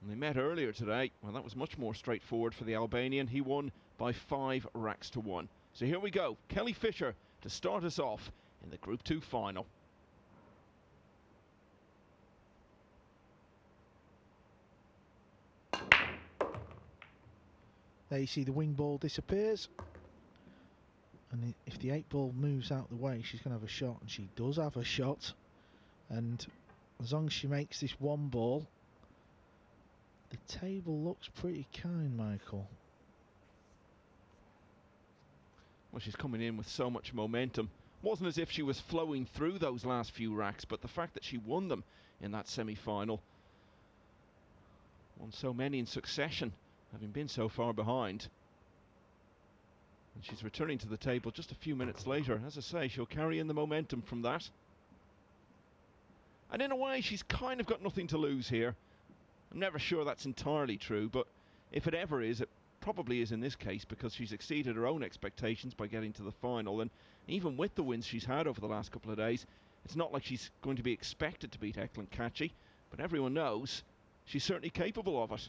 And they met earlier today. Well, that was much more straightforward for the Albanian. He won by 5 racks to 1. So here we go. Kelly Fisher to start us off in the Group 2 final. There you see the wing ball disappears. And if the 8 ball moves out the way, she's going to have a shot. And she does have a shot. And as long as she makes this 1 ball, the table looks pretty kind, Michael. Well, she's coming in with so much momentum. Wasn't as if she was flowing through those last few racks, but the fact that she won them in that semi-final, won so many in succession, having been so far behind. And she's returning to the table just a few minutes later. As I say, she'll carry in the momentum from that. And in a way, she's kind of got nothing to lose here. I'm never sure that's entirely true, but if it ever is, it probably is in this case, because she's exceeded her own expectations by getting to the final. And even with the wins she's had over the last couple of days, it's not like she's going to be expected to beat Eklent Kaci, but everyone knows she's certainly capable of it.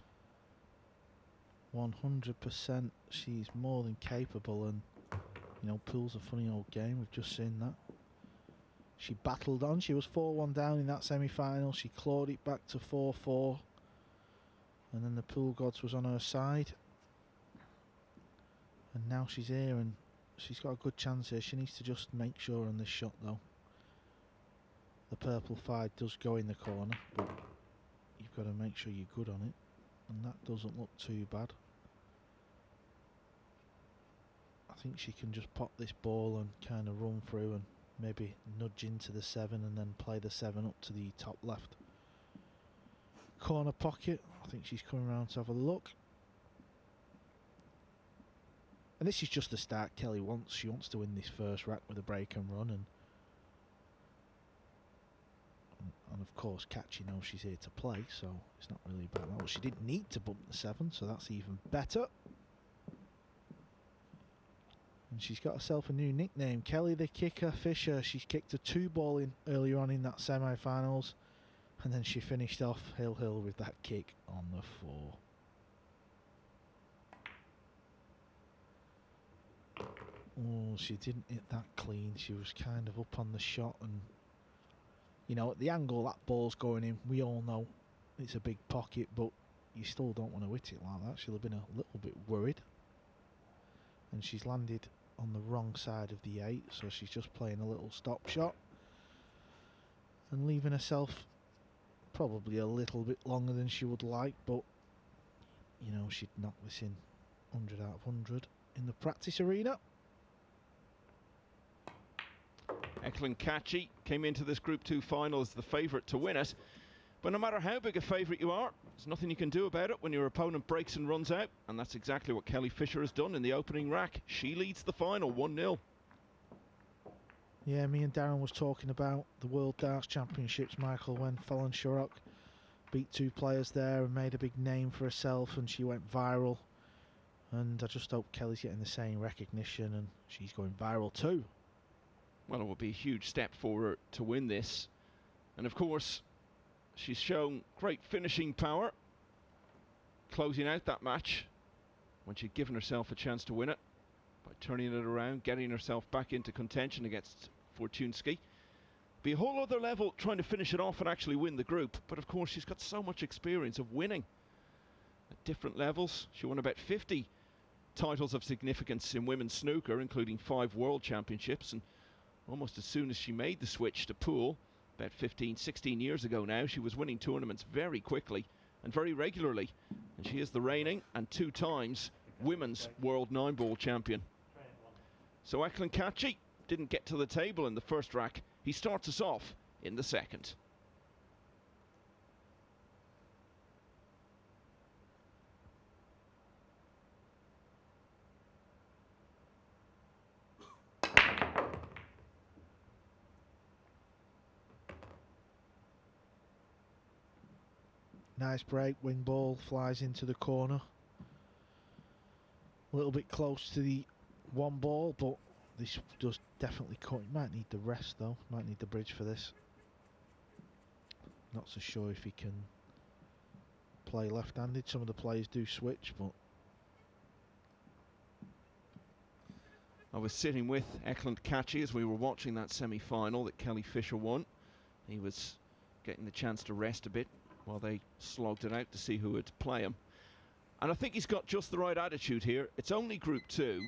100%, she's more than capable, and you know, pool's a funny old game. We've just seen that. She battled on. She was 4-1 down in that semi-final. She clawed it back to 4-4, and then the pool gods was on her side. And now she's here, and she's got a good chance here. She needs to just make sure on this shot, though. The purple 5 does go in the corner, but you've got to make sure you're good on it, and that doesn't look too bad. I think she can just pop this ball and kind of run through and maybe nudge into the 7 and then play the 7 up to the top left corner pocket. I think she's coming around to have a look. And this is just the start Kelly wants. She wants to win this first rack with a break and run, and of course Kaci knows she's here to play, so it's not really about that. Well, she didn't need to bump the 7, so that's even better. And she's got herself a new nickname, Kelly the Kicker Fisher. She's kicked a 2 ball in earlier on in that semi-finals, and then she finished off Hill with that kick on the 4. Oh, she didn't hit that clean. She was kind of up on the shot, and you know, at the angle that ball's going in, we all know it's a big pocket, but you still don't want to hit it like that. She'll have been a little bit worried. And she's landed on the wrong side of the 8, so she's just playing a little stop shot and leaving herself probably a little bit longer than she would like, but you know, she'd knock this in 100 out of 100 in the practice arena. Eklent Kaci came into this Group 2 final as the favourite to win it. But no matter how big a favourite you are, there's nothing you can do about it when your opponent breaks and runs out. And that's exactly what Kelly Fisher has done in the opening rack. She leads the final 1-0. Yeah, me and Darren was talking about the World Darts Championships, Michael, when Fallon Sherrock beat 2 players there and made a big name for herself, and she went viral. And I just hope Kelly's getting the same recognition and she's going viral too. Well, it will be a huge step for her to win this. And of course, she's shown great finishing power, closing out that match when she'd given herself a chance to win it by turning it around, getting herself back into contention against Fortunski. Be a whole other level trying to finish it off and actually win the group, but of course she's got so much experience of winning at different levels. She won about 50 titles of significance in women's snooker, including 5 world championships, and almost as soon as she made the switch to pool, about 15, 16 years ago now, she was winning tournaments very quickly and very regularly. And she is the reigning and 2 times women's world 9-ball champion. So Eklent Kaci didn't get to the table in the first rack. He starts us off in the second. Nice break, wing ball flies into the corner. A little bit close to the 1 ball, but this does definitely cut. He might need the rest though, might need the bridge for this. Not so sure if he can play left-handed. Some of the players do switch, but I was sitting with Eklent Kaci as we were watching that semi-final that Kelly Fisher won. He was getting the chance to rest a bit while they slogged it out to see who would play him. And I think he's got just the right attitude here. It's only Group 2.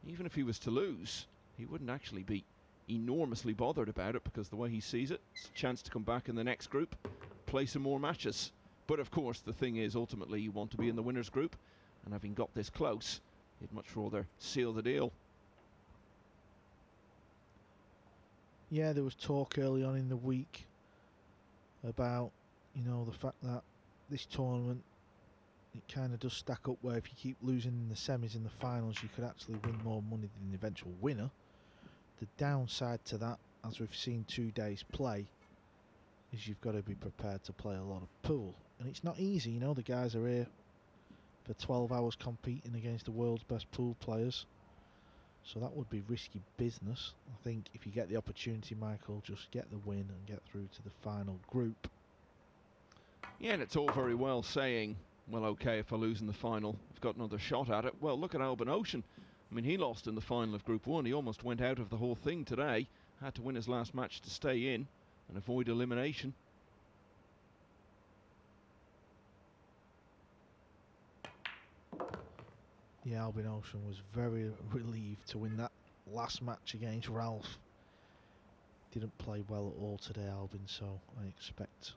Even if he was to lose, he wouldn't actually be enormously bothered about it, because the way he sees it, it's a chance to come back in the next group, play some more matches. But of course, the thing is, ultimately, you want to be in the winners' group, and having got this close, you'd much rather seal the deal. yeah, there was talk early on in the week about, you know, the fact that this tournament, it kind of does stack up where if you keep losing in the semis and the finals, you could actually win more money than the eventual winner. The downside to that, as we've seen 2 days play, is you've got to be prepared to play a lot of pool. And it's not easy, you know, the guys are here for 12 hours competing against the world's best pool players. So that would be risky business. I think if you get the opportunity, Michael, just get the win and get through to the final group. Yeah, and it's all very well saying, well, okay, if I lose in the final, I've got another shot at it. Well, look at Albin Ocean. I mean, he lost in the final of Group 1. He almost went out of the whole thing today. Had to win his last match to stay in and avoid elimination. Yeah, Albin Ocean was very relieved to win that last match against Ralph. Didn't play well at all today, Albin, so I expect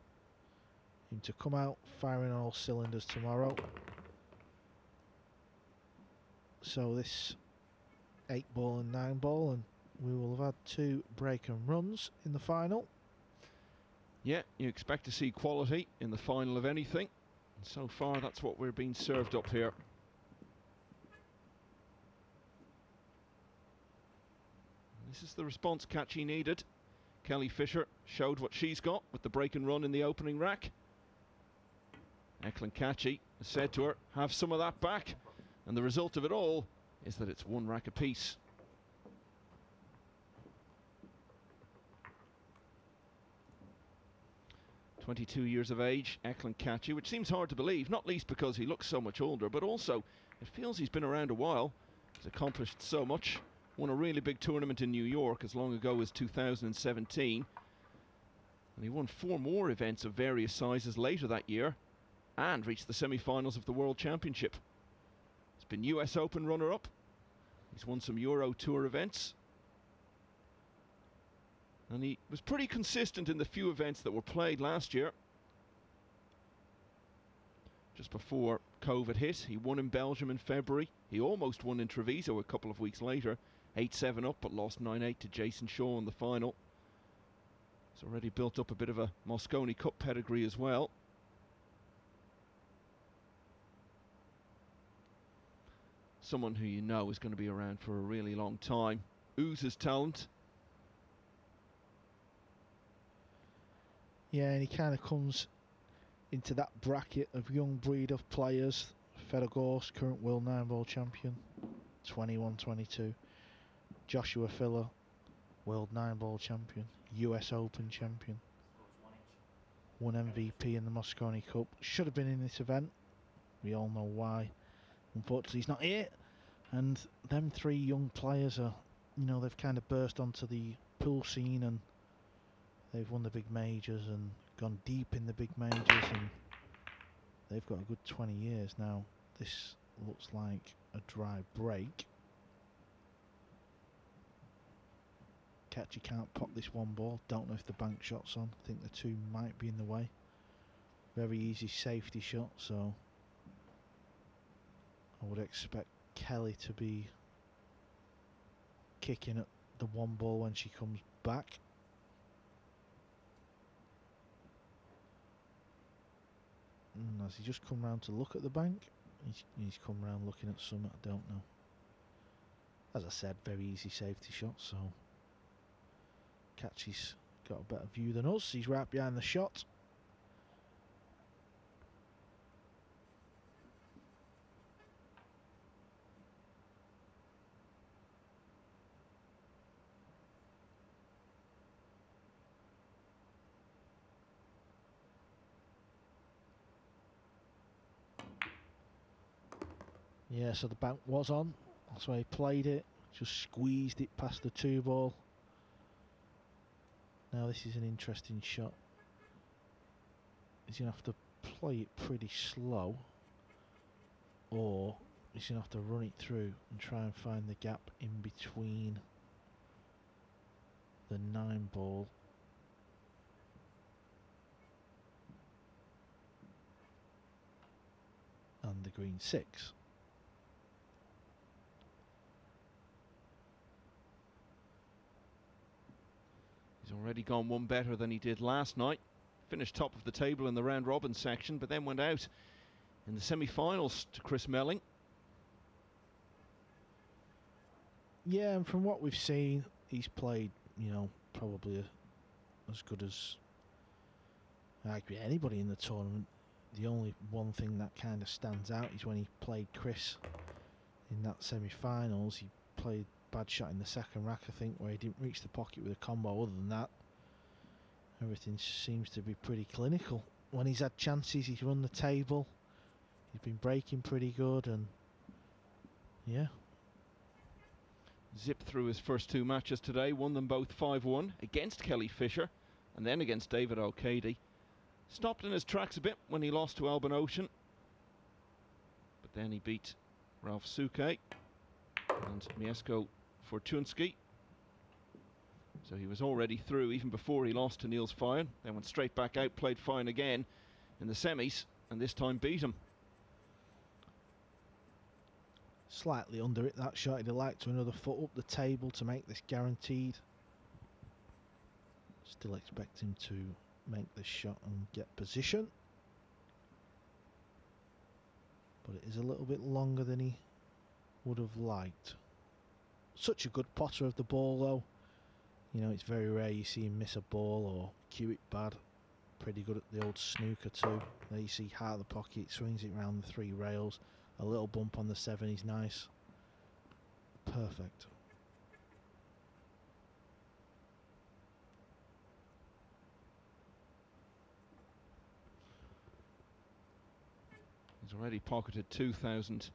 him to come out firing on all cylinders tomorrow. So this 8-ball and 9-ball, and we will have had 2 break and runs in the final. Yeah, you expect to see quality in the final of anything. And so far, that's what we're being served up here. This is the response Kaci needed. Kelly Fisher showed what she's got with the break and run in the opening rack. Eklent Kaci has said to her, have some of that back. And the result of it all is that it's 1 rack apiece. "22 years of age, Eklent Kaci, which seems hard to believe, not least because he looks so much older, but also it feels he's been around a while. He's accomplished so much. Won a really big tournament in New York as long ago as 2017. And he won 4 more events of various sizes later that year and reached the semi-finals of the World Championship. He's been US Open runner-up. He's won some Euro Tour events. And he was pretty consistent in the few events that were played last year. Just before COVID hit, he won in Belgium in February. He almost won in Treviso a couple of weeks later. 8-7 up, but lost 9-8 to Jason Shaw in the final. He's already built up a bit of a Mosconi Cup pedigree as well. Someone who you know is going to be around for a really long time. Oozes talent. Yeah, and he kind of comes into that bracket of young breed of players. Fedorgorst, current world 9-ball champion, 21-22. Joshua Filler, world 9-ball champion, US Open champion. Won MVP in the Mosconi Cup. Should have been in this event. We all know why. Unfortunately, he's not here. And them 3 young players are, you know, they've kind of burst onto the pool scene and they've won the big majors and gone deep in the big majors, and they've got a good 20 years now. This looks like a dry break. Kaci can't pop this 1 ball. Don't know if the bank shot's on. I think the 2 might be in the way. Very easy safety shot, so I would expect Kelly to be kicking at the 1 ball when she comes back. Has he just come round to look at the bank? He's come round looking at some, I don't know. As I said, very easy safety shot, so Kaci's got a better view than us. He's right behind the shot. Yeah, so the bank was on. That's why he played it. Just squeezed it past the 2-ball. Now this is an interesting shot. He's going to have to play it pretty slow, or he's going to have to run it through and try and find the gap in between the 9-ball and the green 6. He's already gone one better than he did last night. Finished top of the table in the round robin section, but then went out in the semi-finals to Chris Melling. Yeah, and from what we've seen, he's played, you know, probably as good as arguably anybody in the tournament. The only one thing that kind of stands out is when he played Chris in that semi-finals. He played bad shot in the second rack, I think, where he didn't reach the pocket with a combo. Other than that, everything seems to be pretty clinical. When he's had chances, he's run the table. He's been breaking pretty good, and yeah. Zipped through his first 2 matches today, won them both 5-1 against Kelly Fisher and then against David O'Cady. Stopped in his tracks a bit when he lost to Alban Ocean, but then he beat Ralph Suke and Mieszko Fortunski. So he was already through even before he lost to Niels Fine. Then went straight back out, played Fine again in the semis, and this time beat him. Slightly under it, that shot. He'd have liked to another foot up the table to make this guaranteed. Still expect him to make this shot and get position, but it is a little bit longer than he would have liked. Such a good potter of the ball, though. You know, it's very rare you see him miss a ball or cue it bad. Pretty good at the old snooker too. There you see heart of the pocket, swings it round the 3 rails. A little bump on the 7 is nice. Perfect. He's already pocketed $2,000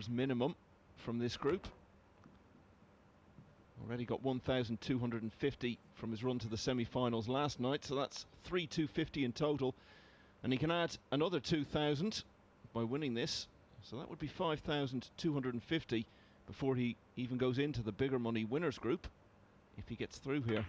minimum from this group. Already got 1,250 from his run to the semi-finals last night, so that's 3,250 in total, and he can add another 2,000 by winning this, so that would be 5,250 before he even goes into the bigger money winners group, if he gets through here.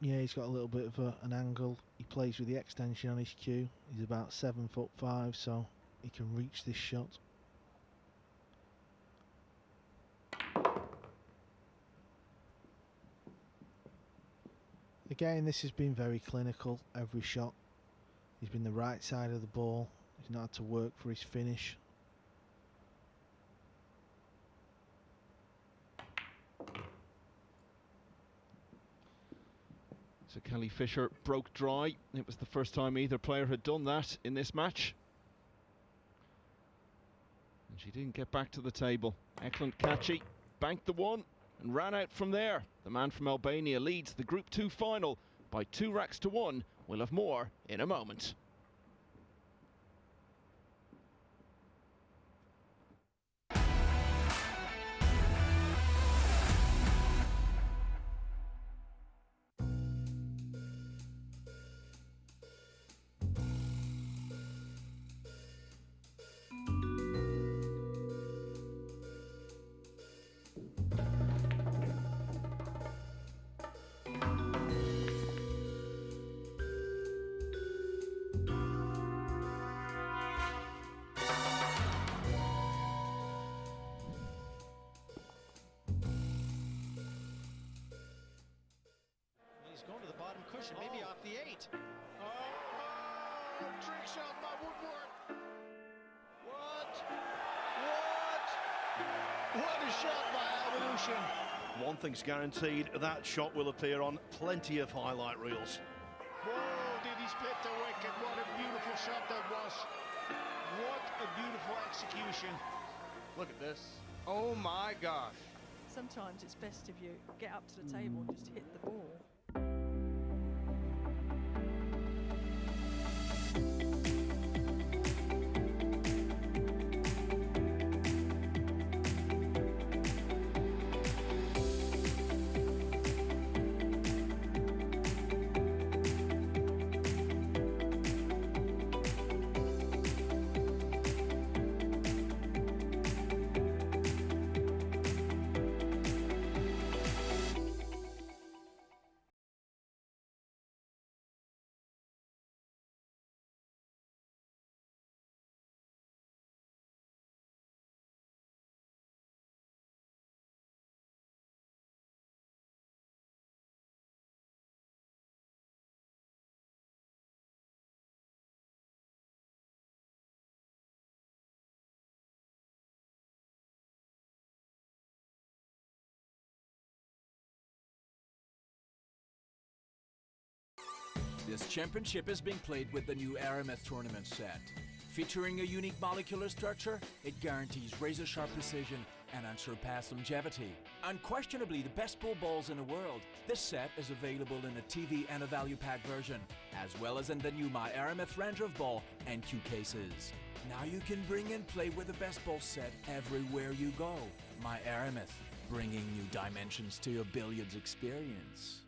Yeah, he's got a little bit of an angle. He plays with the extension on his cue. He's about 7'5", so he can reach this shot. Again, this has been very clinical. Every shot, he's been the right side of the ball. He's not had to work for his finish. So Kelly Fisher broke dry. It was the first time either player had done that in this match. And she didn't get back to the table. Eklent Kaci banked the 1 and ran out from there. The man from Albania leads the Group 2 final by 2 racks to 1. We'll have more in a moment. Going to the bottom cushion, maybe off the 8. Oh, trick shot by Woodward. What a shot by Alban Ocean. One thing's guaranteed, that shot will appear on plenty of highlight reels. Whoa, did he split the wicket. What a beautiful shot that was. What a beautiful execution. Look at this. Oh my gosh. Sometimes it's best if you get up to the table and just hit the ball. This championship is being played with the new RMF tournament set. Featuring a unique molecular structure, it guarantees razor-sharp precision and unsurpassed longevity. Unquestionably the best pool balls in the world, this set is available in a TV and a value pack version, as well as in the new My RMF range of ball and cue cases. Now you can bring and play with the best ball set everywhere you go. My RMF, bringing new dimensions to your billiards experience.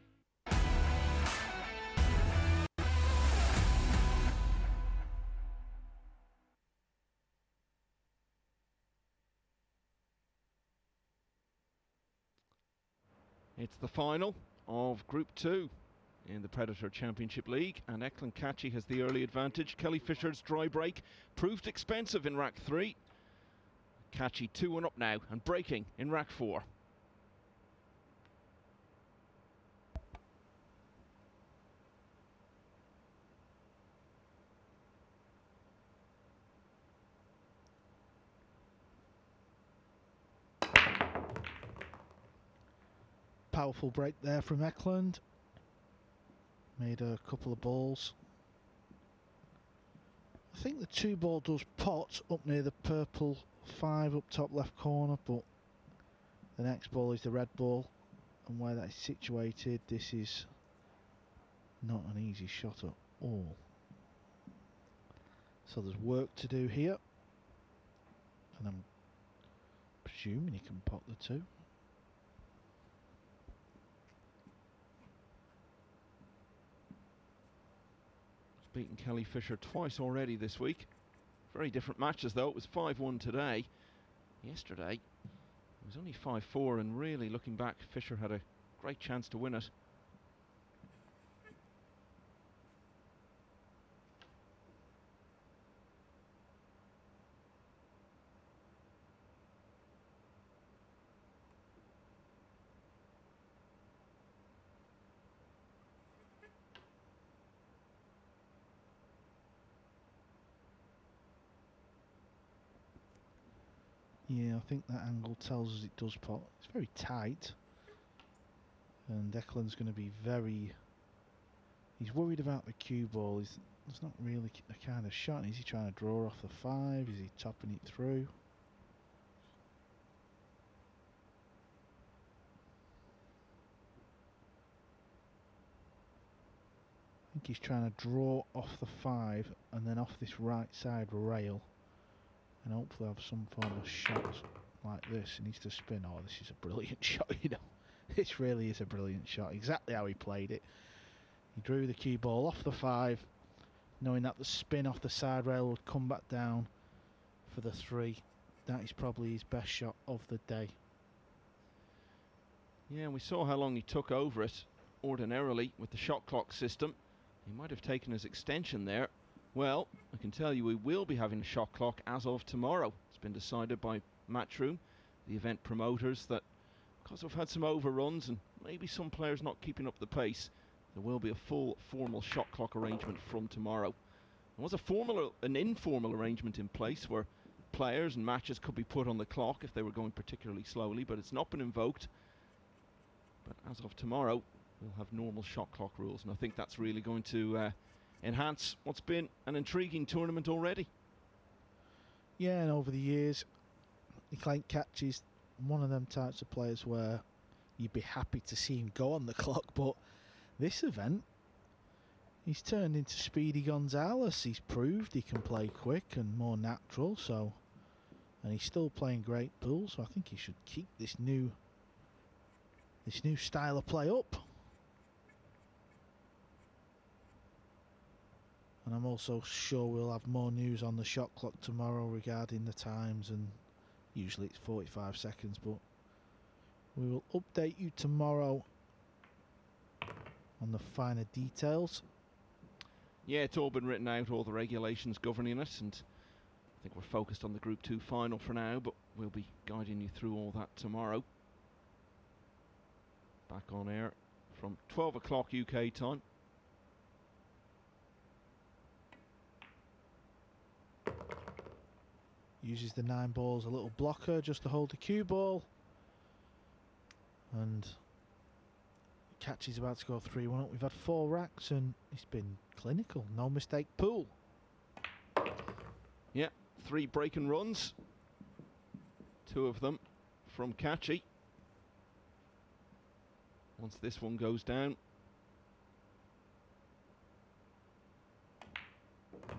It's the final of Group 2 in the Predator Championship League, and Eklent Kaci has the early advantage. Kelly Fisher's dry break proved expensive in rack 3. Kaci 2-1 up now and breaking in rack 4. Powerful break there from Eklent. Made a couple of balls. I think the 2 ball does pot up near the purple 5 up top left corner, but the next ball is the red ball, and where that is situated, this is not an easy shot at all. So there's work to do here, and I'm presuming he can pot the 2. Beaten Kelly Fisher twice already this week. Very different matches though. It was 5-1 today. Yesterday it was only 5-4, and really looking back, Fisher had a great chance to win it. Yeah, I think that angle tells us it does pot. It's very tight, and Eklent's going to be very... He's worried about the cue ball. It's not really a kind of shot. Is he trying to draw off the 5? Is he topping it through? I think he's trying to draw off the 5 and then off this right side rail, and hopefully have some form of shot like this. He needs to spin. Oh, this is a brilliant shot, you know. This really is a brilliant shot. Exactly how he played it. He drew the cue ball off the 5, knowing that the spin off the side rail would come back down for the 3. That is probably his best shot of the day. Yeah, we saw how long he took over it. Ordinarily, with the shot clock system, he might have taken his extension there. Well, I can tell you we will be having a shot clock as of tomorrow. It's been decided by Matchroom, the event promoters, that because we've had some overruns and maybe some players not keeping up the pace, there will be a full formal shot clock arrangement from tomorrow. There was an informal arrangement in place where players and matches could be put on the clock if they were going particularly slowly, but it's not been invoked. But as of tomorrow, we'll have normal shot clock rules, and I think that's really going to enhance what's been an intriguing tournament already. Yeah, and over the years, Eklent Kaci's one of them types of players where you'd be happy to see him go on the clock, but this event, he's turned into Speedy Gonzalez. He's proved he can play quick and more natural, so, and he's still playing great pool, so I think he should keep this new style of play up. And I'm also sure we'll have more news on the shot clock tomorrow regarding the times, and usually it's 45 seconds, but we will update you tomorrow on the finer details. Yeah, it's all been written out, all the regulations governing it, and I think we're focused on the Group 2 final for now, but we'll be guiding you through all that tomorrow. Back on air from 12 o'clock UK time. Uses the 9 balls, a little blocker just to hold the cue ball. And Kaci's about to go 3-1 up. We've had 4 racks and it's been clinical. No mistake pool. Yeah, 3 break and runs. 2 of them from Kaci. Once this one goes down.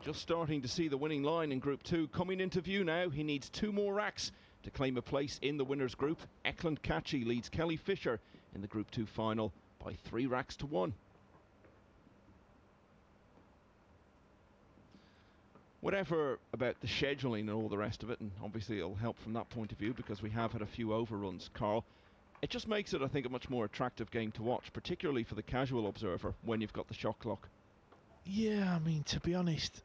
Just starting to see the winning line in Group 2 coming into view now. He needs 2 more racks to claim a place in the winners group. Eklent Kaci leads Kelly Fisher in the Group 2 final by 3 racks to 1. Whatever about the scheduling and all the rest of it, and obviously it'll help from that point of view because we have had a few overruns, Carl, it just makes it, I think, a much more attractive game to watch, particularly for the casual observer when you've got the shot clock. Yeah, I mean, to be honest,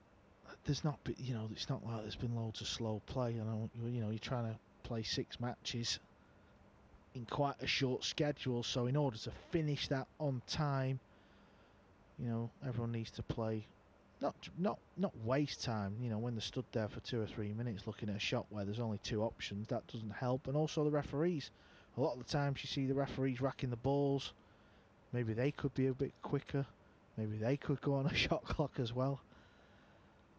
there's not, you know, it's not like there's been loads of slow play. You know, you're trying to play 6 matches in quite a short schedule, so in order to finish that on time, you know, everyone needs to play, not waste time. You know, when they're stood there for 2 or 3 minutes looking at a shot where there's only 2 options, that doesn't help. And also the referees, a lot of the times you see the referees racking the balls. Maybe they could be a bit quicker. Maybe they could go on a shot clock as well.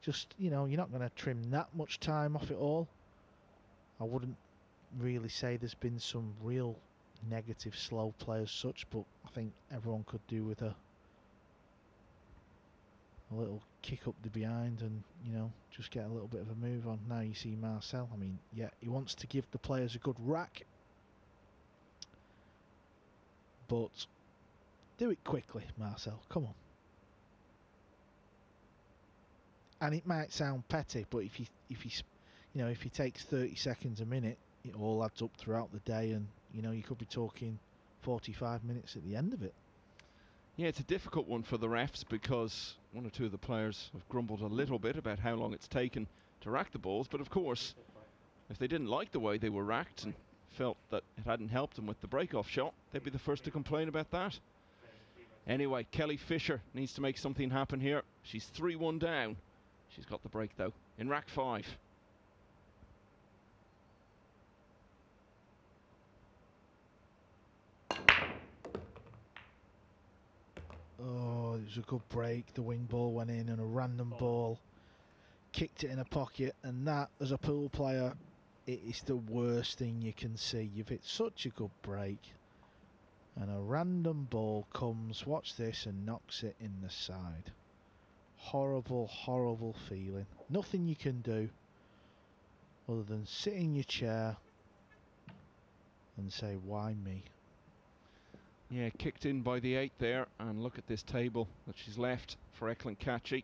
Just, you know, you're not going to trim that much time off it all. I wouldn't really say there's been some real negative slow play as such, but I think everyone could do with a little kick up the behind and, you know, just get a little bit of a move on. Now you see Marcel, I mean, yeah, he wants to give the players a good rack, but do it quickly, Marcel, come on. And it might sound petty, but if he takes 30 seconds a minute, it all adds up throughout the day, and you know you could be talking 45 minutes at the end of it. Yeah, it's a difficult one for the refs because 1 or 2 of the players have grumbled a little bit about how long it's taken to rack the balls, but of course, if they didn't like the way they were racked and felt that it hadn't helped them with the break-off shot, they'd be the first to complain about that. Anyway, Kelly Fisher needs to make something happen here. She's 3-1 down. She's got the break though in rack 5. Oh, it was a good break. The wing ball went in and a random ball kicked it in a pocket, and that, as a pool player, it is the worst thing you can see. You've hit such a good break and a random ball comes, watch this, and knocks it in the side. Horrible, horrible feeling. Nothing you can do other than sit in your chair and say, why me? Yeah, kicked in by the 8 there, and look at this table that she's left for Eklent Kaci.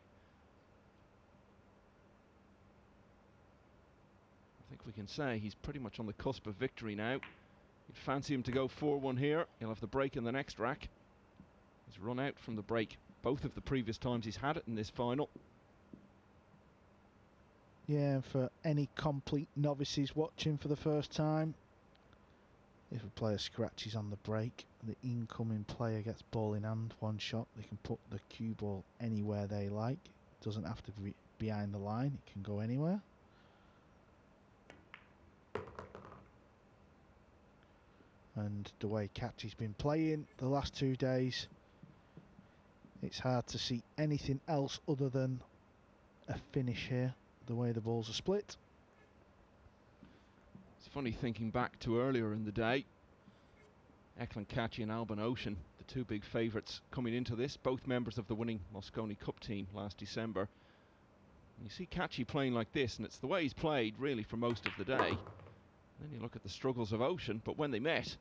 I think we can say he's pretty much on the cusp of victory now. You'd fancy him to go 4-1 here. He'll have the break in the next rack. He's run out from the break both of the previous times he's had it in this final. Yeah, and for any complete novices watching for the first time, if a player scratches on the break, the incoming player gets ball in hand, 1 shot. They can put the cue ball anywhere they like. It doesn't have to be behind the line, it can go anywhere. And the way Kaci's been playing the last 2 days, it's hard to see anything else other than a finish here, the way the balls are split. It's funny thinking back to earlier in the day. Eklent, Kaci and Alban Ocean, the two big favourites coming into this, both members of the winning Mosconi Cup team last December. And you see Kaci playing like this, and it's the way he's played really for most of the day. Then you look at the struggles of Ocean, but when they met,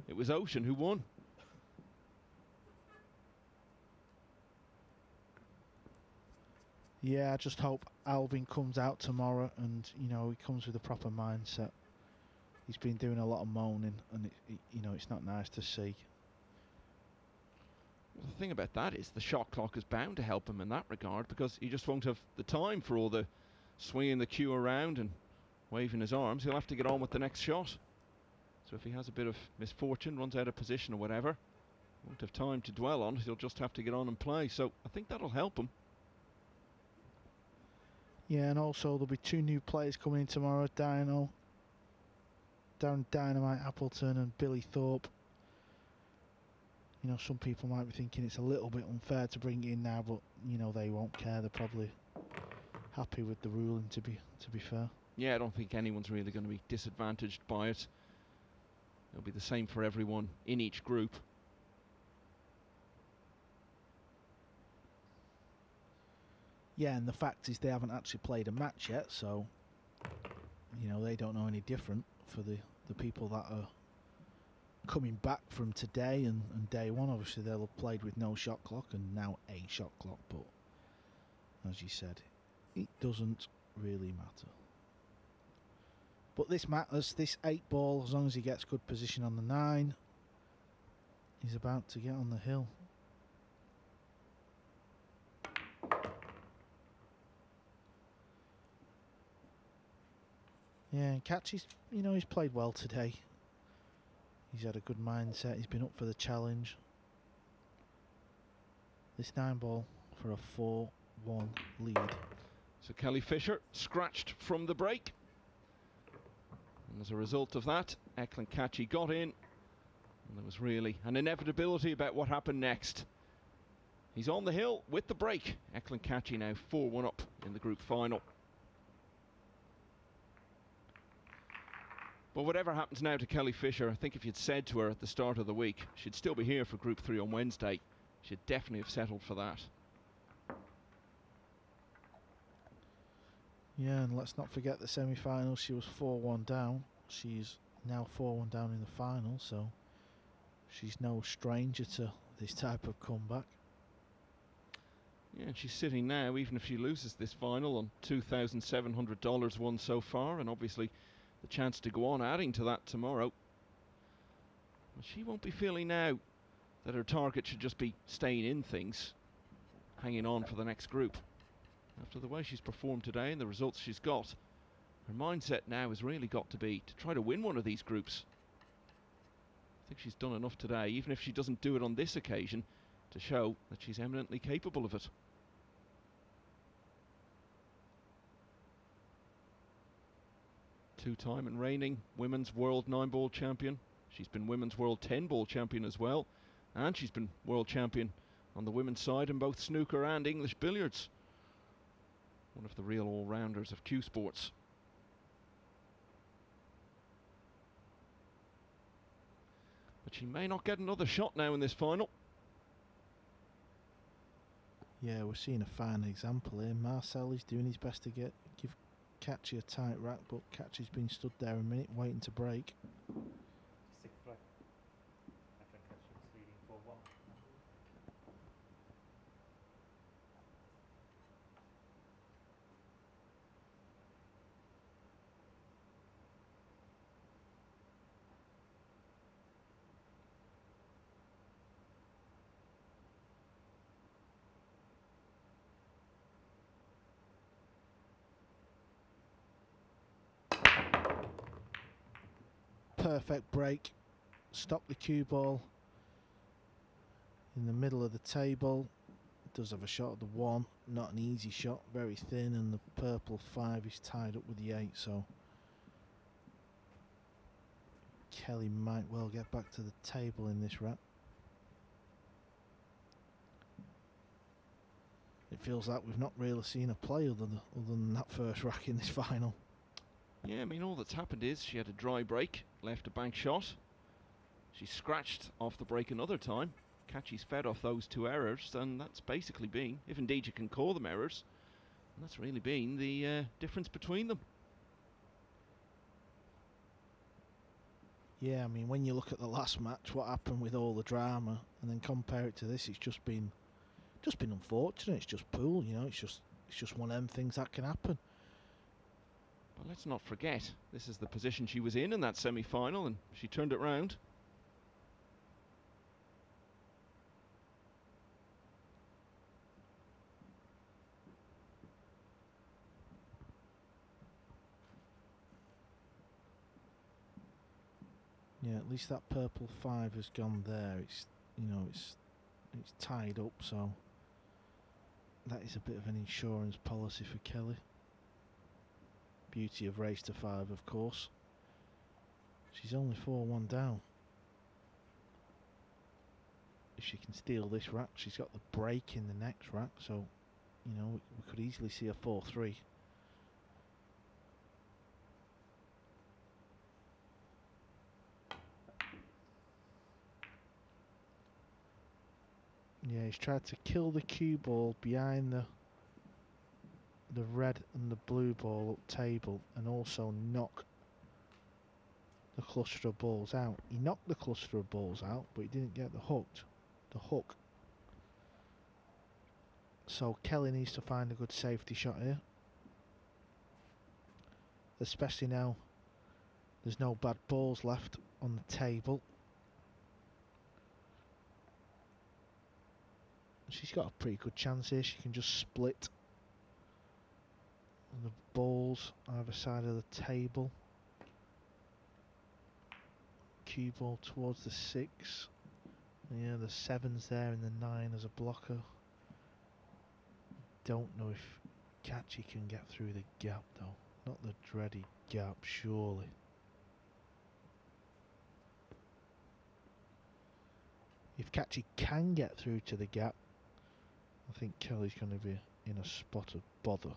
it was Ocean who won. Yeah, I just hope Alvin comes out tomorrow and, you know, he comes with a proper mindset. He's been doing a lot of moaning, and you know, it's not nice to see. The thing about that is the shot clock is bound to help him in that regard, because he just won't have the time for all the swinging the cue around and waving his arms. He'll have to get on with the next shot. So if he has a bit of misfortune, runs out of position or whatever, won't have time to dwell on it. He'll just have to get on and play. So I think that'll help him. Yeah, and also there'll be two new players coming in tomorrow. Darren Dynamite Appleton and Billy Thorpe. You know, some people might be thinking it's a little bit unfair to bring it in now, but you know, they won't care. They're probably happy with the ruling, to be fair. Yeah, I don't think anyone's really going to be disadvantaged by it. It'll be the same for everyone in each group. Yeah, and the fact is they haven't actually played a match yet, so you know, they don't know any different for the people that are coming back from today and day one. Obviously they'll have played with no shot clock and now a shot clock, but as you said, it doesn't really matter. But this matters. This 8 ball, as long as he gets good position on the 9, he's about to get on the hill. Yeah, and Kaci's, you know, he's played well today. He's had a good mindset. He's been up for the challenge. This 9 ball for a 4-1 lead. So Kelly Fisher scratched from the break. And as a result of that, Eklent Kaci got in. And there was really an inevitability about what happened next. He's on the hill with the break. Eklent Kaci now 4-1 up in the group final. But whatever happens now to Kelly Fisher, I think if you'd said to her at the start of the week she'd still be here for Group 3 on Wednesday, she'd definitely have settled for that. Yeah, and let's not forget the semi-final. She was 4-1 down. She's now 4-1 down in the final, so she's no stranger to this type of comeback. Yeah, and she's sitting now, even if she loses this final, on $2,700 won so far, and obviously the chance to go on adding to that tomorrow. But she won't be feeling now that her target should just be staying in things, hanging on for the next group. After the way she's performed today and the results she's got, her mindset now has really got to be to try to win one of these groups. I think she's done enough today, even if she doesn't do it on this occasion, to show that she's eminently capable of it. Two-time and reigning women's world 9-ball champion. She's been women's world 10-ball champion as well, and she's been world champion on the women's side in both snooker and English billiards. One of the real all-rounders of cue sports. But she may not get another shot now in this final. Yeah, we're seeing a fine example here. Marcel is doing his best to give Kaci a tight rack, but Kaci's been stood there a minute waiting to break. Perfect break. Stop the cue ball in the middle of the table. Does have a shot at the 1, not an easy shot, very thin, and the purple 5 is tied up with the 8, so Kelly might well get back to the table in this rack. It feels like we've not really seen her play other than that first rack in this final. Yeah, I mean, all that's happened is she had a dry break, left a bank shot. She scratched off the break another time. Kaci's fed off those 2 errors, and that's basically been, if indeed you can call them errors, and that's really been the difference between them. Yeah, I mean, when you look at the last match, what happened with all the drama, and then compare it to this, it's just been unfortunate. It's just pool, you know. It's just one of them things that can happen. But let's not forget, this is the position she was in that semi-final, and she turned it round. Yeah, at least that purple 5 has gone there. It's, you know, it's tied up, so that is a bit of an insurance policy for Kelly. Beauty of race to 5, of course. She's only 4-1 down. If she can steal this rack, she's got the break in the next rack, so, you know, we could easily see a 4-3. Yeah, he's tried to kill the cue ball behind the red and the blue ball up table, and also knock the cluster of balls out. He knocked the cluster of balls out, but he didn't get the hook. So Kelly needs to find a good safety shot here, especially now there's no bad balls left on the table. She's got a pretty good chance here. She can just split the balls either side of the table. Cue ball towards the 6. Yeah, the 7's there and the 9 as a blocker. Don't know if Kaci can get through the gap though. Not the dreaded gap, surely. If Kaci can get through to the gap, I think Kelly's going to be in a spot of bother.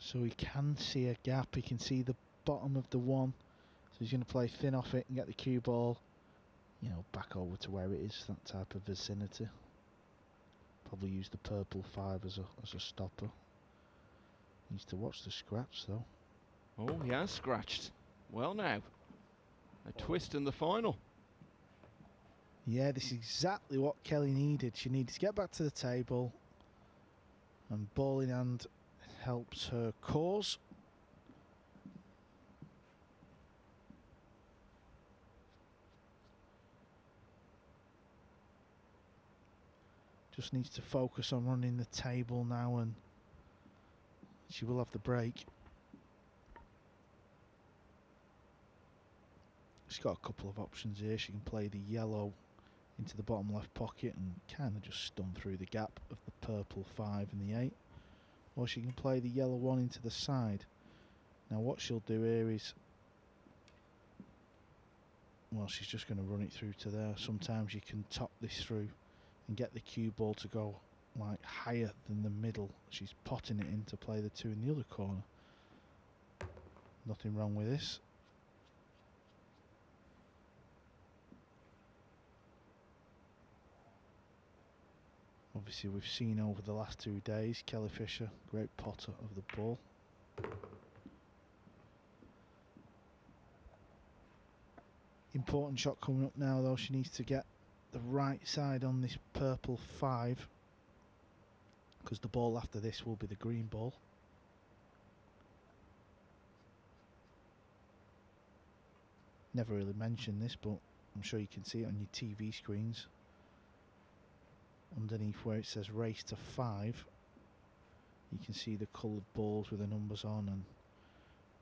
So he can see a gap, he can see the bottom of the 1. So he's going to play thin off it and get the cue ball, you know, back over to where it is, that type of vicinity. Probably use the purple 5 as a stopper. Needs to watch the scratch though. Oh, he has scratched. Well now, a twist in the final. Yeah, this is exactly what Kelly needed. She needed to get back to the table, and ball in hand helps her cause. Just needs to focus on running the table now, and she will have the break. She's got a couple of options here. She can play the yellow into the bottom left pocket and kind of just stun through the gap of the purple 5 and the 8. Or she can play the yellow 1 into the side. Now what she'll do here is, well, she's just going to run it through to there. Sometimes you can top this through and get the cue ball to go like higher than the middle. She's potting it in to play the 2 in the other corner. Nothing wrong with this. Obviously we've seen over the last 2 days, Kelly Fisher, great potter of the ball. Important shot coming up now though. She needs to get the right side on this purple 5, because the ball after this will be the green ball. Never really mentioned this, but I'm sure you can see it on your TV screens. Underneath where it says race to 5, you can see the coloured balls with the numbers on, and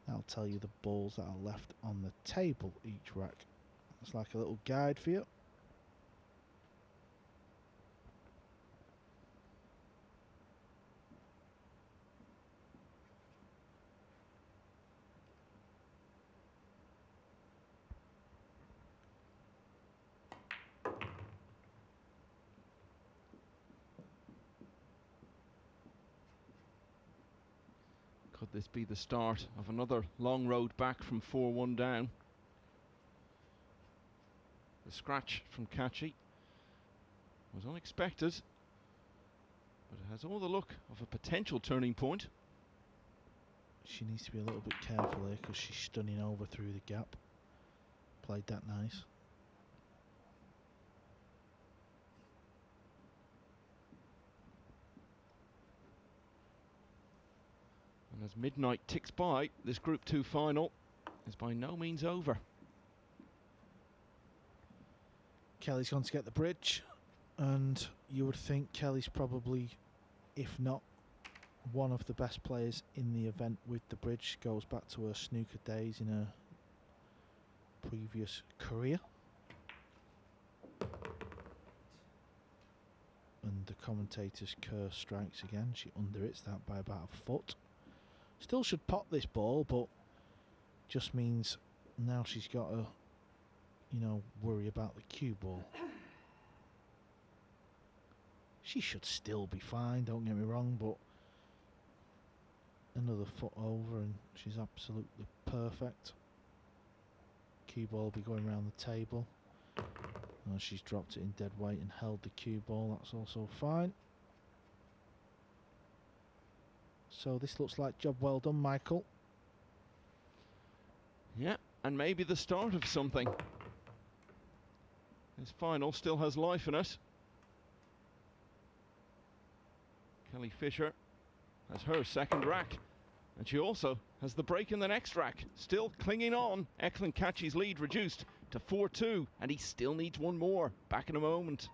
that'll tell you the balls that are left on the table each rack. It's like a little guide for you. Could this be the start of another long road back from 4-1 down? The scratch from Kaci was unexpected, but it has all the look of a potential turning point. She needs to be a little bit careful here because she's stunning over through the gap. Played that nice. And as midnight ticks by, this Group 2 final is by no means over. Kelly's gone to get the bridge, and you would think Kelly's probably, if not one of the best players in the event with the bridge. Goes back to her snooker days in her previous career. And the commentator's curse strikes again. She underhits that by about a foot. Still should pot this ball, but just means now she's got to, you know, worry about the cue ball. She should still be fine, don't get me wrong, but another foot over and she's absolutely perfect. Cue ball will be going around the table. And she's dropped it in dead weight and held the cue ball, that's also fine. So this looks like job well done, Michael. Yeah, and maybe the start of something. This final still has life in it. Kelly Fisher has her second rack, and she also has the break in the next rack. Still clinging on. Eklent Kaci's lead reduced to 4-2, and he still needs one more. Back in a moment.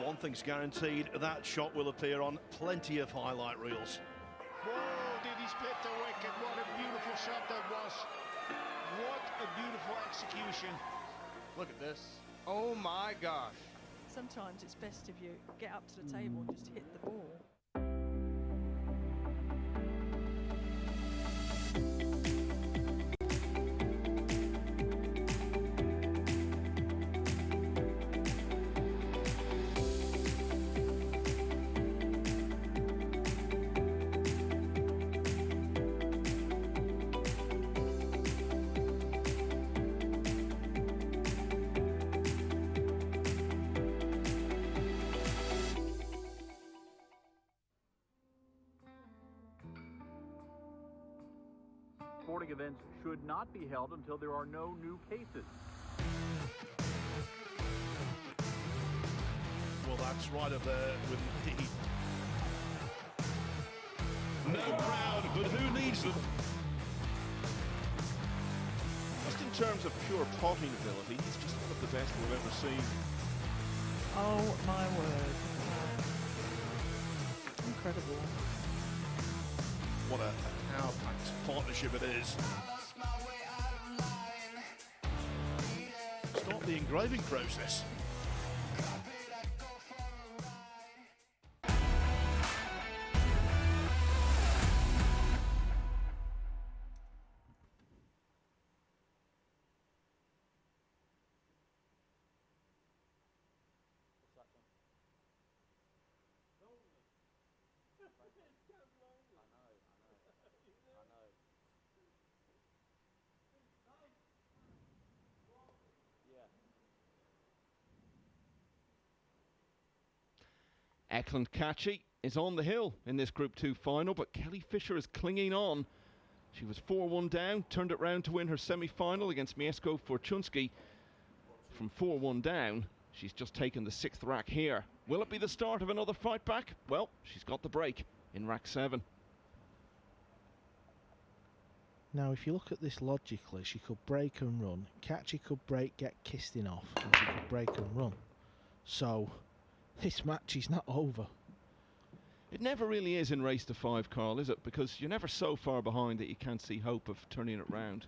One thing's guaranteed, that shot will appear on plenty of highlight reels. Whoa, did he split the wicket? What a beautiful shot that was. What a beautiful execution. Look at this. Oh my gosh. Sometimes it's best if you get up to the table and just hit the ball. Sporting events should not be held until there are no new cases. Well, that's right up there with the no crowd, but who needs them? Just in terms of pure potting ability, he's just one of the best we've ever seen. Oh my word. Incredible. What a power-packed partnership it is. Start the engraving process. Eklent Kaci is on the hill in this Group 2 final, but Kelly Fisher is clinging on. She was 4-1 down, turned it round to win her semi-final against Mieszko Forczynski. From 4-1 down, she's just taken the 6th rack here. Will it be the start of another fight back? Well, she's got the break in rack 7. Now, if you look at this logically, she could break and run. Kaci could break, get kissed in off, and she could break and run. So, this match is not over. It never really is in race to 5, Carl, is it? Because you're never so far behind that you can't see hope of turning it round.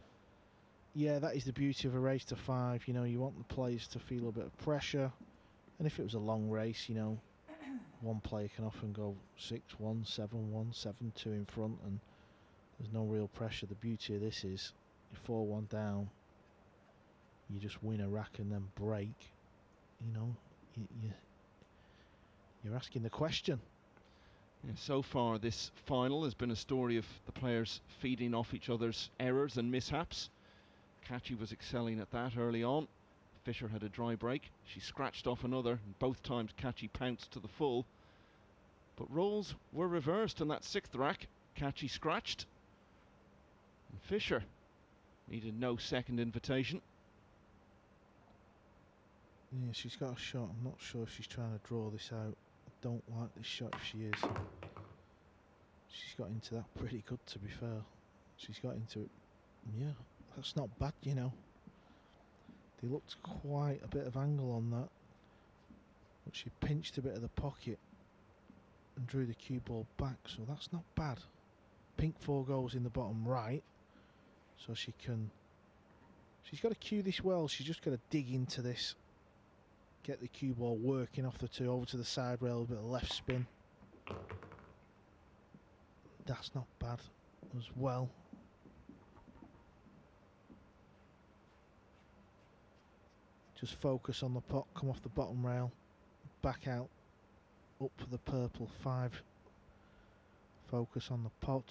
Yeah, that is the beauty of a race to 5. You know, you want the players to feel a bit of pressure. And if it was a long race, you know, one player can often go 6-1, 7-1, 7-2 in front, and there's no real pressure. The beauty of this is you're 4-1 down, you just win a rack and then break. You know, you're asking the question. Yeah, so far this final has been a story of the players feeding off each other's errors and mishaps. Kaci was excelling at that early on. Fisher had a dry break. She scratched off another, and both times Kaci pounced to the full. But roles were reversed in that 6th rack. Kaci scratched, and Fisher needed no second invitation. Yeah, she's got a shot. I'm not sure if she's trying to draw this out. I don't like this shot if she is. She's got into that pretty good, to be fair. She's got into it. Yeah, that's not bad, you know. They looked quite a bit of angle on that. But she pinched a bit of the pocket and drew the cue ball back, so that's not bad. Pink 4 goes in the bottom right, so she can... She's got to cue this well. She's just got to dig into this. Get the cue ball working off the 2 over to the side rail, a bit of left spin. That's not bad as well. Just focus on the pot, come off the bottom rail, back out, up for the purple 5. Focus on the pot.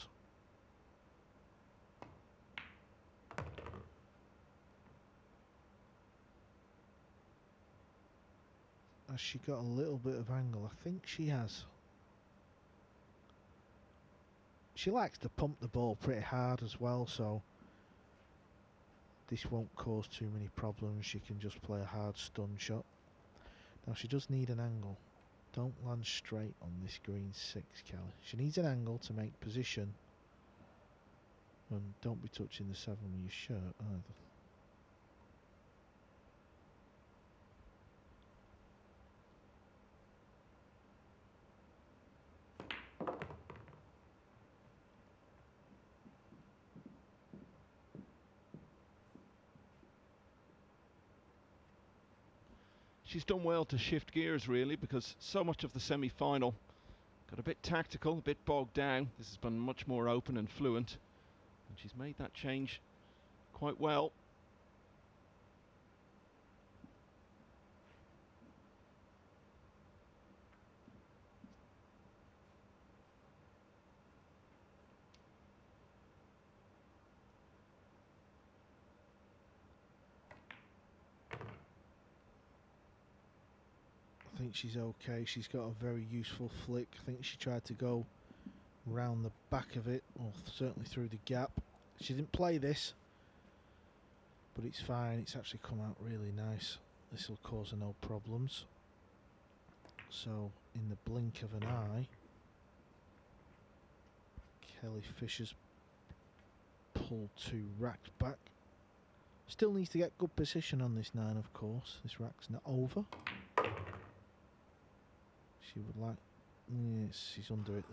Has she got a little bit of angle? I think she has. She likes to pump the ball pretty hard as well, so this won't cause too many problems. She can just play a hard stun shot. Now she does need an angle. Don't land straight on this green 6, Kelly. She needs an angle to make position. And don't be touching the 7 with your shirt either. She's done well to shift gears, really, because so much of the semi-final got a bit tactical, a bit bogged down. This has been much more open and fluent, and she's made that change quite well. I think she's okay. She's got a very useful flick. I think she tried to go round the back of it, or certainly through the gap. She didn't play this, but it's fine. It's actually come out really nice. This will cause her no problems. So, in the blink of an eye, Kelly Fisher's pulled 2 racks back. Still needs to get good position on this 9, of course. This rack's not over. She would like... Yes, she's under it.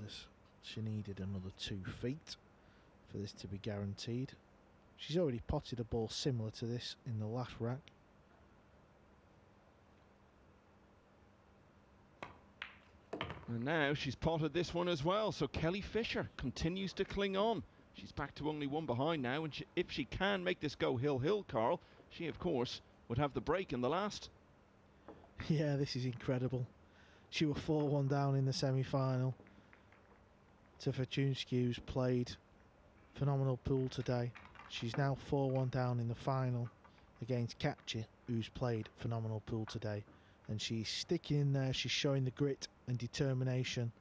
She needed another 2 feet for this to be guaranteed. She's already potted a ball similar to this in the last rack. And now she's potted this one as well, so Kelly Fisher continues to cling on. She's back to only 1 behind now, and if she can make this go hill-hill, Carl, she, of course, would have the break in the last. Yeah, this is incredible. She was 4-1 down in the semi-final to Forczynski, who's played phenomenal pool today. She's now 4-1 down in the final against Kaci, who's played phenomenal pool today. And she's sticking in there, she's showing the grit and determination.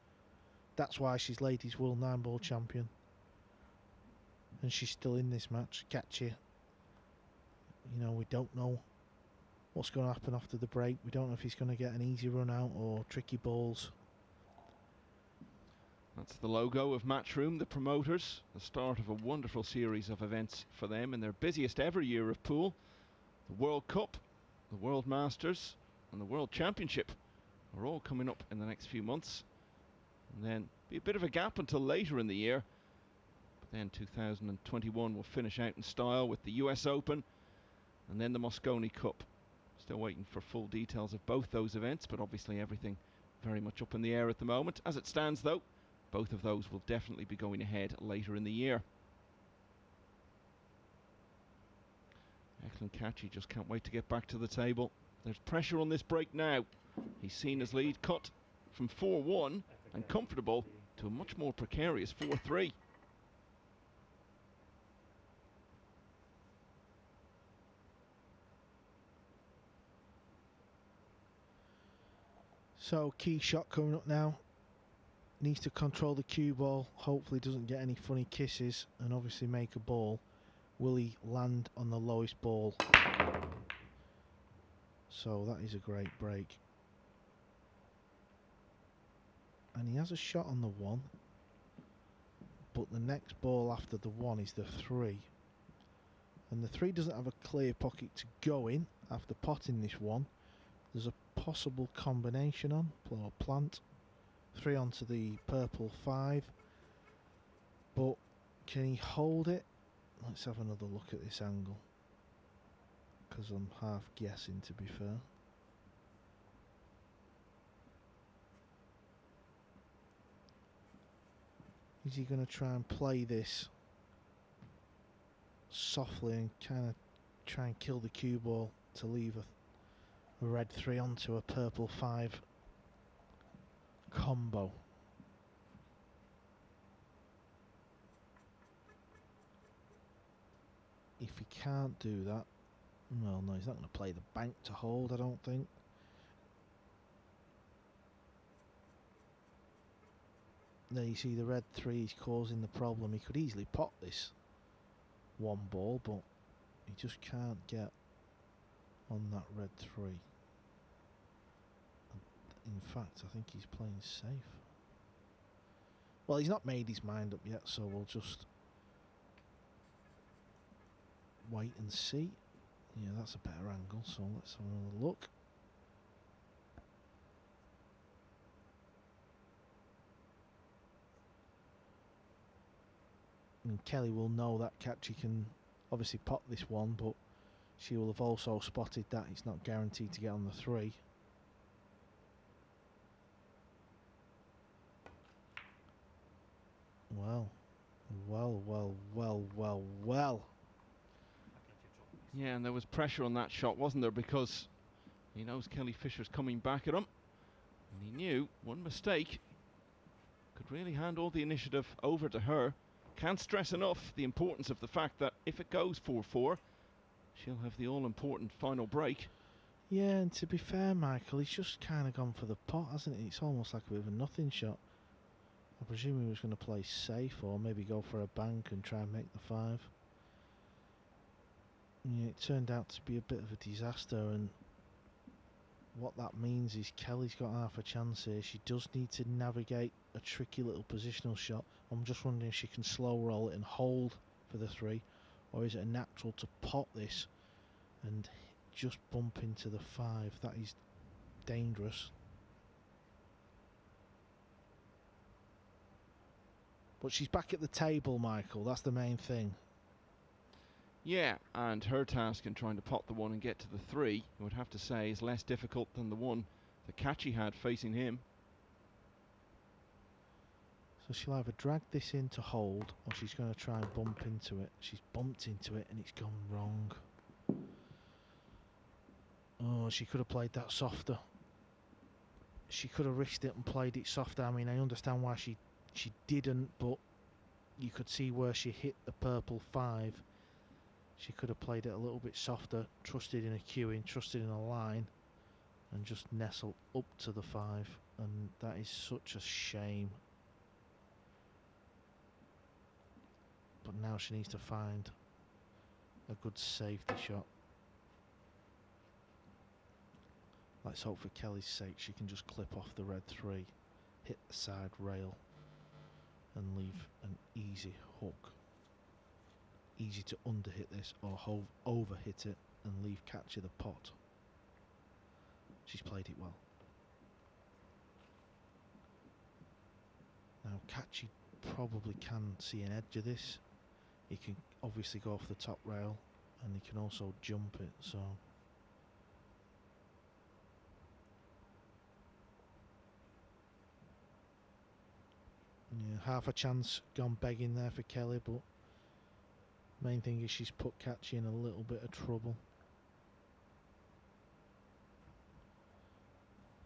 That's why she's ladies world 9-ball champion. And she's still in this match. Kaci. You know, we don't know what's going to happen after the break. We don't know if he's going to get an easy run out or tricky balls. That's the logo of Matchroom, the promoters. The start of a wonderful series of events for them in their busiest ever year of pool. The World Cup, the World Masters and the World Championship are all coming up in the next few months. And then be a bit of a gap until later in the year. But then 2021 will finish out in style with the US Open and then the Mosconi Cup. Still waiting for full details of both those events, but obviously everything very much up in the air at the moment. As it stands though, both of those will definitely be going ahead later in the year. Eklent Kaci just can't wait to get back to the table. There's pressure on this break now. He's seen his lead cut from 4-1 and comfortable to a much more precarious 4-3. So key shot coming up now. Needs to control the cue ball. Hopefully doesn't get any funny kisses and obviously make a ball. Will he land on the lowest ball? So that is a great break. And he has a shot on the 1. But the next ball after the 1 is the 3. And the 3 doesn't have a clear pocket to go in after potting this 1. There's a possible combination on, or plant. 3 onto the purple 5. But can he hold it? Let's have another look at this angle, because I'm half guessing, to be fair. Is he going to try and play this softly and kind of try and kill the cue ball to leave a red 3 onto a purple 5 combo? If he can't do that, well, no, he's not going to play the bank to hold, I don't think. There you see the red 3 is causing the problem. He could easily pot this 1 ball, but he just can't get on that red 3. In fact, I think he's playing safe. Well, he's not made his mind up yet, so we'll just wait and see. Yeah, that's a better angle, so let's have another look. And Kelly will know that Kaci can obviously pot this 1, but she will have also spotted that it's not guaranteed to get on the 3. Well. Yeah, and there was pressure on that shot, wasn't there? Because he knows Kelly Fisher's coming back at him. And he knew one mistake could really hand all the initiative over to her. Can't stress enough the importance of the fact that if it goes 4-4, she'll have the all-important final break. Yeah, and to be fair, Michael, he's just kind of gone for the pot, hasn't he? It's almost like a bit of a nothing shot. I presume he was going to play safe or maybe go for a bank and try and make the 5. Yeah, it turned out to be a bit of a disaster, and what that means is Kelly's got half a chance here. She does need to navigate a tricky little positional shot. I'm just wondering if she can slow roll it and hold for the 3, or is it a natural to pot this and just bump into the 5? That is dangerous. But she's back at the table, Michael. That's the main thing. Yeah, and her task in trying to pot the 1 and get to the 3, I would have to say, is less difficult than the one that Kaci had facing him. So she'll either drag this in to hold, or she's going to try and bump into it. She's bumped into it and it's gone wrong. Oh, she could have played that softer. She could have risked it and played it softer. I mean, I understand why she didn't, but you could see where she hit the purple 5. She could have played it a little bit softer, trusted in a queuing, trusted in a line, and just nestle up to the 5, and that is such a shame. But now she needs to find a good safety shot. Let's hope for Kelly's sake she can just clip off the red 3, hit the side rail and leave an easy hook. Easy to underhit this or overhit it and leave Kaci the pot. She's played it well. Now Kaci probably can see an edge of this. He can obviously go off the top rail and he can also jump it, so yeah, half a chance gone begging there for Kelly, but main thing is she's put Kaci in a little bit of trouble.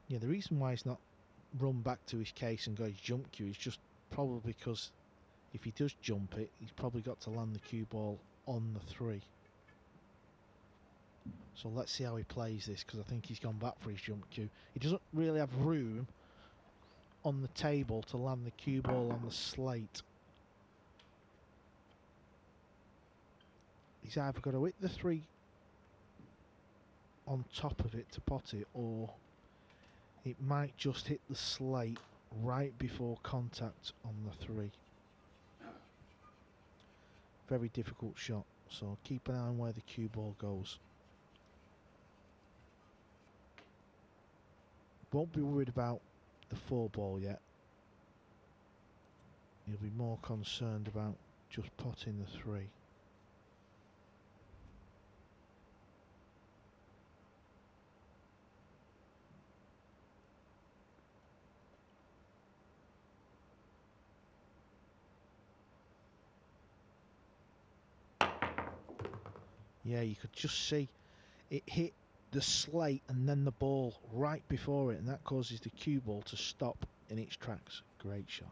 Yeah, the reason why he's not run back to his case and got his jump cue is just probably because if he does jump it, he's probably got to land the cue ball on the 3. So let's see how he plays this, because I think he's gone back for his jump cue. He doesn't really have room on the table to land the cue ball on the slate. He's either got to hit the 3 on top of it to pot it, or it might just hit the slate right before contact on the 3. Very difficult shot, so keep an eye on where the cue ball goes. Won't be worried about the 4 ball yet. He'll be more concerned about just potting the 3. Yeah, you could just see it hit the slate and then the ball right before it, and that causes the cue ball to stop in its tracks. Great shot.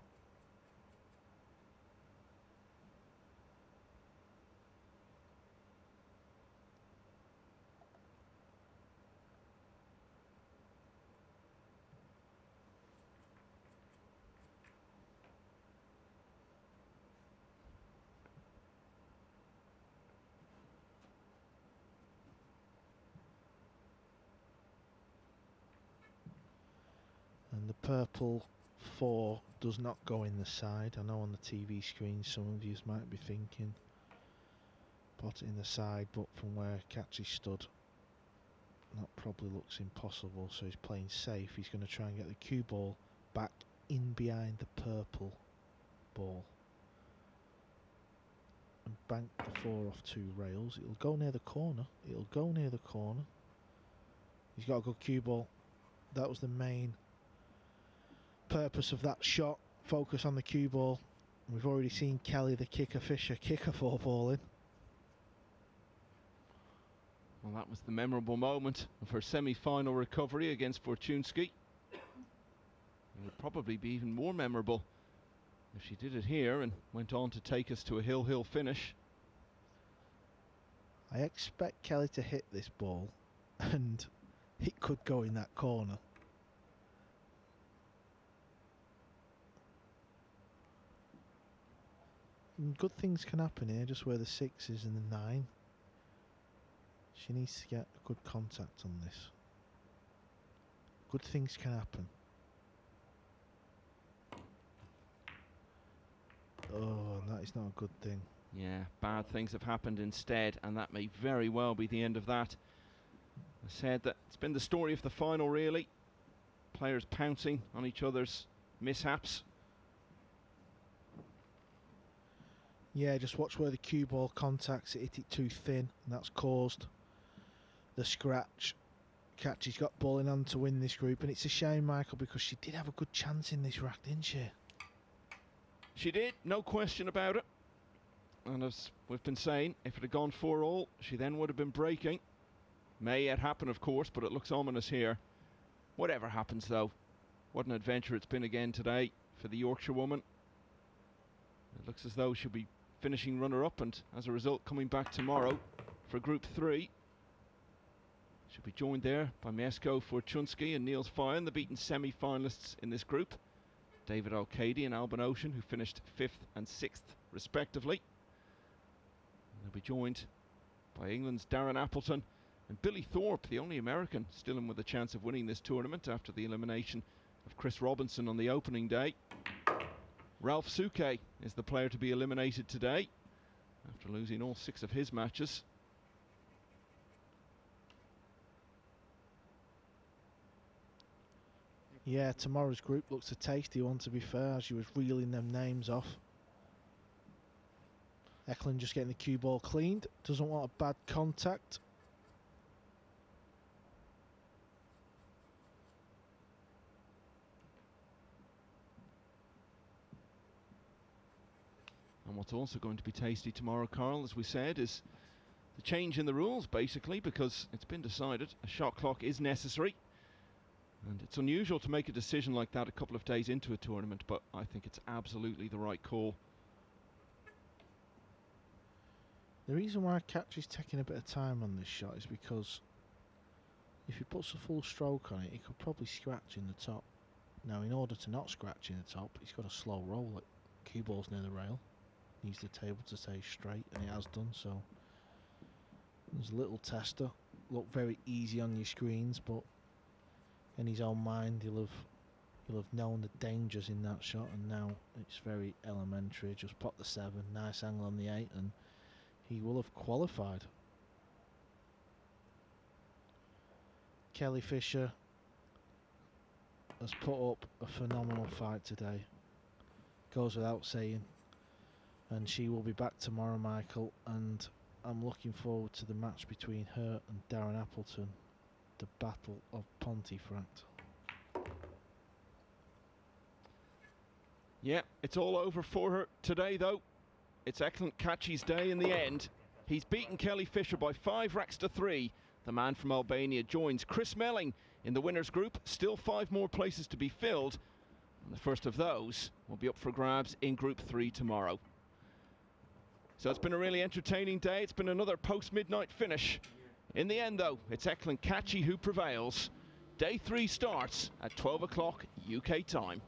And the purple 4 does not go in the side. I know on the TV screen some of you might be thinking pot it in the side, but from where Kaci stood, that probably looks impossible, so he's playing safe. He's going to try and get the cue ball back in behind the purple ball and bank the 4 off 2 rails. It'll go near the corner. It'll go near the corner. He's got a good cue ball. That was the main purpose of that shot. Focus on the cue ball. We've already seen Kelly, the kicker fisher, kick a 4 ball in. Well, that was the memorable moment of her semi-final recovery against Fortunski. It would probably be even more memorable if she did it here and went on to take us to a hill finish. I expect Kelly to hit this ball and it could go in that corner. And good things can happen here, just where the 6 is and the 9. She needs to get a good contact on this. Good things can happen. Oh, that is not a good thing. Yeah, bad things have happened instead, and that may very well be the end of that. I said that it's been the story of the final, really. Players pouncing on each other's mishaps. Yeah, just watch where the cue ball contacts it, hit it too thin, and that's caused the scratch. Kaci's got ball in hand to win this group, and it's a shame, Michael, because she did have a good chance in this rack, didn't she? She did, no question about it. And as we've been saying, if it had gone 4-all, she then would have been breaking. May yet happen, of course, but it looks ominous here. Whatever happens, though, what an adventure it's been again today for the Yorkshire woman. It looks as though she'll be finishing runner-up, and as a result coming back tomorrow for Group 3. She'll be joined there by Mieszko Fortuński and Niels Feijen, the beaten semi-finalists in this group. David O'Cady and Albin Ocean, who finished 5th and 6th respectively. And they'll be joined by England's Darren Appleton and Billy Thorpe, the only American still in with a chance of winning this tournament after the elimination of Chris Robinson on the opening day. Ralph Souquet is the player to be eliminated today after losing all 6 of his matches. Yeah, tomorrow's group looks a tasty one, to be fair, as you was reeling them names off. Eklent just getting the cue ball cleaned, doesn't want a bad contact. And what's also going to be tasty tomorrow, Carl, as we said, is the change in the rules, basically, because it's been decided a shot clock is necessary. And it's unusual to make a decision like that a couple of days into a tournament, but I think it's absolutely the right call. The reason why Kaci's taking a bit of time on this shot is because if he puts a full stroke on it, he could probably scratch in the top. Now, in order to not scratch in the top, he's got to slow roll it. Cue ball's near the rail. Needs the table to stay straight, and it has done so. There's a little tester. Look very easy on your screens, but in his own mind, he'll have known the dangers in that shot, and now it's very elementary. Just pop the 7, nice angle on the 8, and he will have qualified. Kelly Fisher has put up a phenomenal fight today. Goes without saying. And she will be back tomorrow, Michael, and I'm looking forward to the match between her and Darren Appleton, the Battle of Pontefract. Yeah, it's all over for her today, though. It's Eklent Kaci's day in the end. He's beaten Kelly Fisher by 5 racks to 3. The man from Albania joins Chris Melling in the winners group. Still 5 more places to be filled. And the first of those will be up for grabs in Group 3 tomorrow. So it's been a really entertaining day. It's been another post-midnight finish. In the end, though, it's Eklent Kaci who prevails. Day 3 starts at 12 o'clock UK time.